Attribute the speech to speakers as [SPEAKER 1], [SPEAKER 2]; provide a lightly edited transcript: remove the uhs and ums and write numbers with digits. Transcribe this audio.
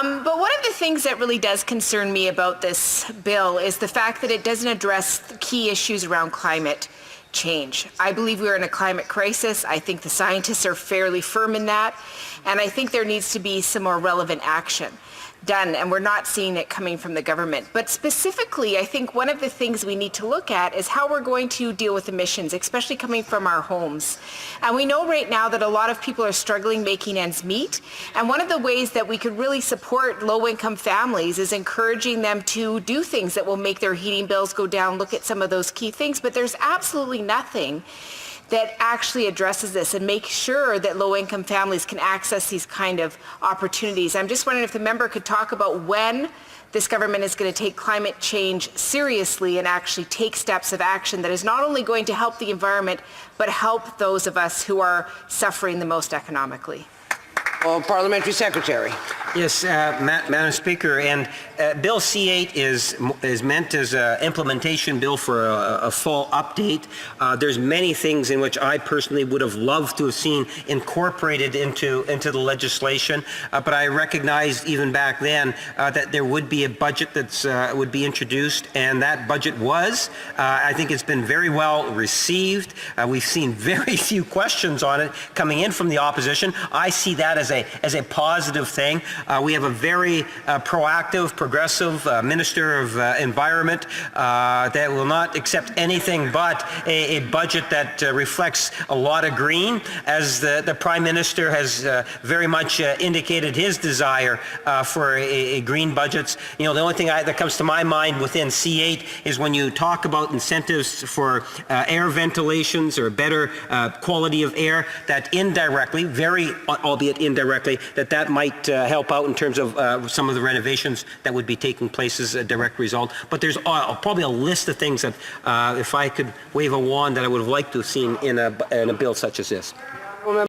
[SPEAKER 1] But one of the things that really does concern me about this bill is the fact that it doesn't address the key issues around climate change. I believe we're in a climate crisis. I think the scientists are fairly firm in that. And I think there needs to be some more relevant action done, and we're not seeing it coming from the government. But specifically, I think one of the things we need to look at is how we're going to deal with emissions, especially coming from our homes. And we know right now that a lot of people are struggling making ends meet. And one of the ways that we could really support low-income families is encouraging them to do things that will make their heating bills go down, look at some of those key things. But there's absolutely nothing that actually addresses this and makes sure that low-income families can access these kind of opportunities. I'm just wondering if the member could talk about when this government is going to take climate change seriously and actually take steps of action that is not only going to help the environment, but help those of us who are suffering the most economically.
[SPEAKER 2] Well, Parliamentary Secretary.
[SPEAKER 3] Yes, Madam Speaker, and Bill C-8 is meant as an implementation bill for a full update. There's many things in which I personally would have loved to have seen incorporated into the legislation, but I recognized even back then that there would be a budget that would be introduced, and that budget was. I think it's been very well received. We've seen very few questions on it coming in from the opposition. I see that as a positive thing. We have a very proactive, progressive Minister of Environment that will not accept anything but a budget that reflects a lot of green, as the Prime Minister has very much indicated his desire for a green budgets. You know, the only thing that comes to my mind within C8 is when you talk about incentives for air ventilations or better quality of air, that indirectly, very albeit indirectly, that might help out in terms of some of the renovations that would be taking place as a direct result. But there's probably a list of things that if I could wave a wand that I would have liked to have seen in a bill such as this.